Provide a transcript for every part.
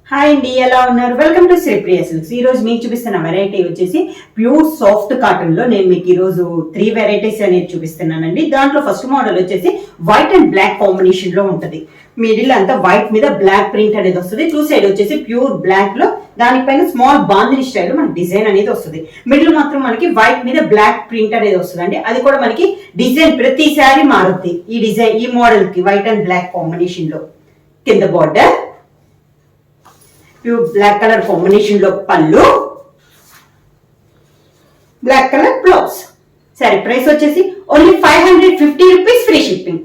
Hi అండి, ఎలా ఉన్నారు? Welcome to Sripriya silks. ఈ రోజు మీకు చూపిస్తున్న వెరైటీ వచ్చేసి ప్యూర్ సాఫ్ట్ కాటన్ లో నేను మీకు ఈ రోజు 3 వెరైటీస్ అనేది చూపిస్తున్నానండి. దాంట్లో ఫస్ట్ మోడల్ వచ్చేసి వైట్ అండ్ బ్లాక్ కాంబినేషన్ లో ఉంటది. మిడిల్ అంతా వైట్ మీద బ్లాక్ ప్రింట్ అనేది వస్తుంది. టూ సైడ్ వచ్చేసి ప్యూర్ బ్లాక్ లో దానిపైన స్మాల్ బాందిని స్టైల్ లో మనకి డిజైన్ అనేది వస్తుంది. మిడిల్ మాత్రం మనకి వైట్ మీద బ్లాక్ ప్రింట్ అనేది వస్తుంది. అది కూడా మనకి డిజైన్ ప్రతిసారి మారుద్ది. ఈ డిజైన్ ఈ మోడల్ కి వైట్ అండ్ బ్లాక్ కాంబినేషన్ లో కింద border, pure black colour combination లో పళ్ళు, black colour blouse. Sari price వచ్చేసి only 550 rupees, free shipping.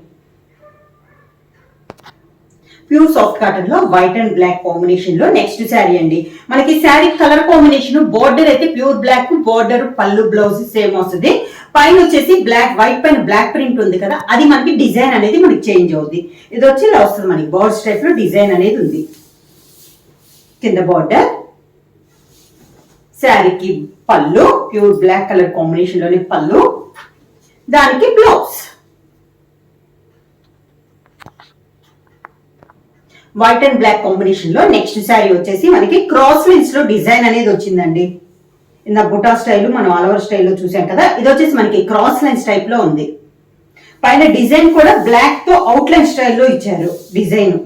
Pure soft cotton లో వైట్ అండ్ బ్లాక్ కాంబినేషన్ లో నెక్స్ట్ శారీ అండి. మనకి శారీ కలర్ కాంబినేషన్ బోర్డర్ అయితే ప్యూర్ బ్లాక్, బోర్డర్ పళ్ళు బ్లౌజ్ సేమ్ వస్తుంది. పైన వచ్చేసి బ్లాక్, వైట్ పైన బ్లాక్ ప్రింట్ ఉంది కదా, అది మనకి డిజైన్ అనేది మనకి చేంజ్ అవుతుంది. ఇది వచ్చి ఇలా వస్తుంది, మనకి బోర్డర్ టైప్ లో డిజైన్ అనేది ఉంది. కింద బార్డర్, శారీకి పళ్ళు ప్యూర్ బ్లాక్ కలర్ కాంబినేషన్ లోని పళ్ళు, దానికి blouse white and black combination లో. నెక్స్ట్ శారీ వచ్చేసి మనకి క్రాస్ లైన్స్ లో డిజైన్ అనేది వచ్చిందండి. ఇందా బుటా స్టైల్ మనం ఆల్ ఓవర్ స్టైల్లో చూసాం కదా, ఇది వచ్చేసి మనకి క్రాస్ లైన్స్ టైప్ లో ఉంది. పైన డిజైన్ కూడా బ్లాక్ తో అవుట్ లైన్ స్టైల్లో ఇచ్చారు డిజైన్.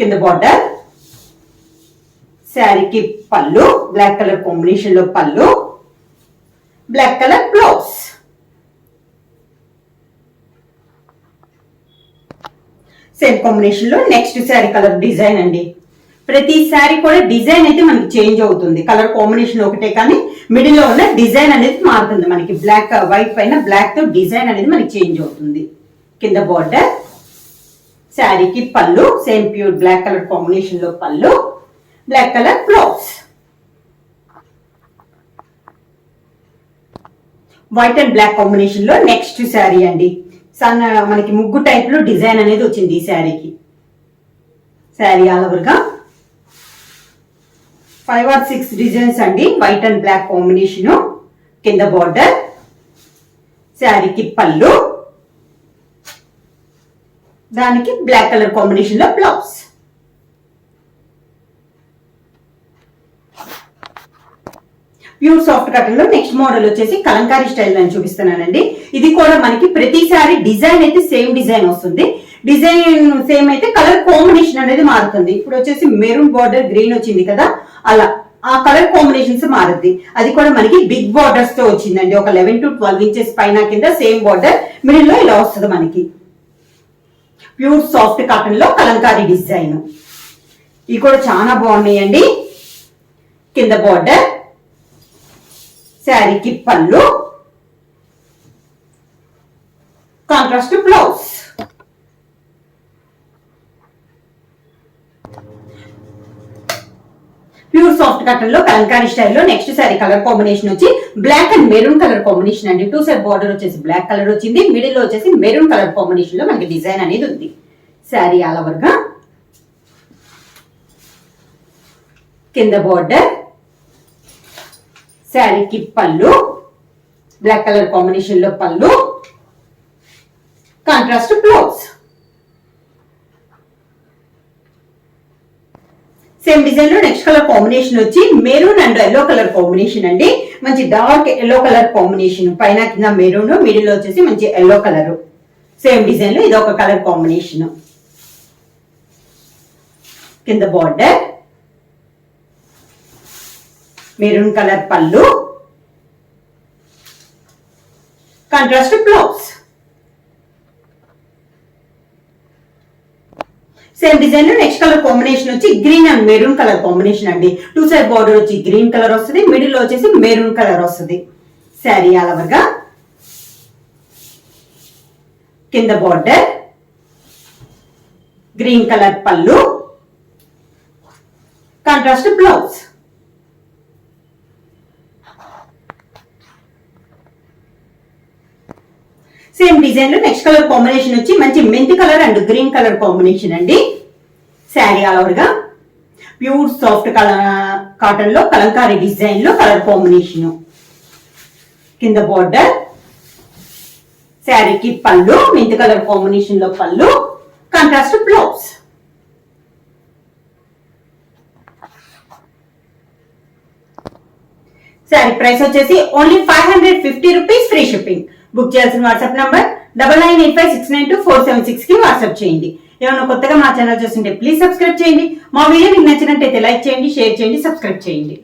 కింద బార్డర్, శారీకి పళ్ళు బ్లాక్ కలర్ కాంబినేషన్ లో పళ్ళు, black colour blouse. Same combination లో నెక్స్ట్ శారీ కలర్ డిజైన్ అండి. ప్రతి శారీ కూడా డిజైన్ అయితే మనకి చేంజ్ అవుతుంది. కలర్ కాంబినేషన్ ఒకటే కానీ మిడిల్ లో ఉన్న డిజైన్ అనేది మారుతుంది. మనకి బ్లాక్ వైట్ పైన బ్లాక్ తో డిజైన్ అనేది మనకి చేంజ్ అవుతుంది. కింద బార్డర్, శారీకి పళ్ళు same pure black colour combination లో పళ్ళు, black colour blouse. White and black combination లో నెక్స్ట్ శారీ అండి. మనకి ముగ్గు టైప్ లో డిజైన్ అనేది వచ్చింది ఈ శారీకి. శారీ ఆల్ ఓవర్ గా 5 or 6 డిజైన్స్ అండి. White and black combination. కింద బార్డర్, శారీకి పళ్ళు, దానికి బ్లాక్ కలర్ కాంబినేషన్ లో బ్లౌజ్. ప్యూర్ సాఫ్ట్ కాటన్ లో నెక్స్ట్ మోడల్ వచ్చేసి కలంకారీ స్టైల్ అని చూపిస్తున్నానండి. ఇది కూడా మనకి ప్రతిసారి డిజైన్ అయితే సేమ్ డిజైన్ వస్తుంది. డిజైన్ సేమ్ అయితే కలర్ కాంబినేషన్ అనేది మారుతుంది. ఇప్పుడు వచ్చేసి మెరూన్ బార్డర్ గ్రీన్ వచ్చింది కదా, అలా ఆ కలర్ కాంబినేషన్స్ మారుద్ది. అది కూడా మనకి బిగ్ బార్డర్స్ తో వచ్చిందండి. ఒక 11 to 12 ఇంచెస్ పైన కింద సేమ్ బార్డర్, మిడిల్ లో ఇలా వస్తుంది మనకి. ప్యూర్ సాఫ్ట్ కాటన్ లో కలంకారీ డిజైన్. ఇవి కూడా చాలా బాగున్నాయండి. కింద బార్డర్, శారీకి పళ్ళు, contrast blouse. Pure soft cotton లో కలంకారీ స్టైల్లో నెక్స్ట్ శారీ కలర్ కాంబినేషన్ వచ్చి black and maroon colour combination అండి. టూ సైడ్ బార్డర్ వచ్చేసి బ్లాక్ కలర్ వచ్చింది. మిడిల్ లో వచ్చేసి మెరూన్ కలర్ కాంబినేషన్ లో మనకి డిజైన్ అనేది ఉంది. శారీ ఆల్ ఓవర్ గా కింద బార్డర్, శారీకి పళ్ళు బ్లాక్ కలర్ కాంబినేషన్ లో పళ్ళు, కాంట్రాస్ట్ బ్లౌజ్. సేమ్ డిజైన్ లో నెక్స్ట్ కలర్ కాంబినేషన్ వచ్చి maroon and yellow colour combination అండి. మంచి డార్క్ ఎల్లో కలర్ కాంబినేషన్. పైన కింద మెరూన్, మిడిల్ లో వచ్చేసి మంచి ఎల్లో కలర్. సేమ్ డిజైన్ లో ఇది ఒక కలర్ కాంబినేషన్. కింద బార్డర్, మెరూన్ కలర్ పళ్ళు, కాంట్రాస్ట్ బ్లౌజ్. సేమ్ డిజైన్ లో నెక్స్ట్ కలర్ కాంబినేషన్ వచ్చి green and maroon colour combination అండి. టూ సైడ్ బార్డర్ వచ్చి గ్రీన్ కలర్ వస్తుంది, మిడిల్ లో వచ్చేసి మెరూన్ కలర్ వస్తుంది. శారీ ఆల్ ఓవర్ గా కింద బార్డర్, గ్రీన్ కలర్ పళ్ళు, కాంట్రాస్ట్ బ్లౌజ్. సేమ్ డిజైన్ లో నెక్స్ట్ కలర్ కాంబినేషన్ వచ్చి మంచి మెంతి colour and green colour combination అండి. శారీ ఆల్ ఓవర్ గా ప్యూర్ సాఫ్ట్ కాటన్ లో కలంకారీ డిజైన్ లో కలర్ కాంబినేషన్. కింద బార్డర్, శారీకి పళ్ళు మెంతి కలర్ కాంబినేషన్ లో పళ్ళు, కాంట్రాస్ట్ బ్లౌజ్. శారీ ప్రైస్ వచ్చేసి only 550 rupees, free shipping. Book చేయాల్సిన వాట్సాప్ నంబర్ 9985692476 కి వాట్సాప్ చేయండి. ఏమైనా కొత్తగా మా ఛానల్ చూస్తుంటే ప్లీజ్ సబ్స్క్రైబ్ చేయండి. మా వీడియో మీకు నచ్చినట్టయితే లైక్ చేయండి, షేర్ చేయండి, సబ్స్క్రైబ్ చేయండి.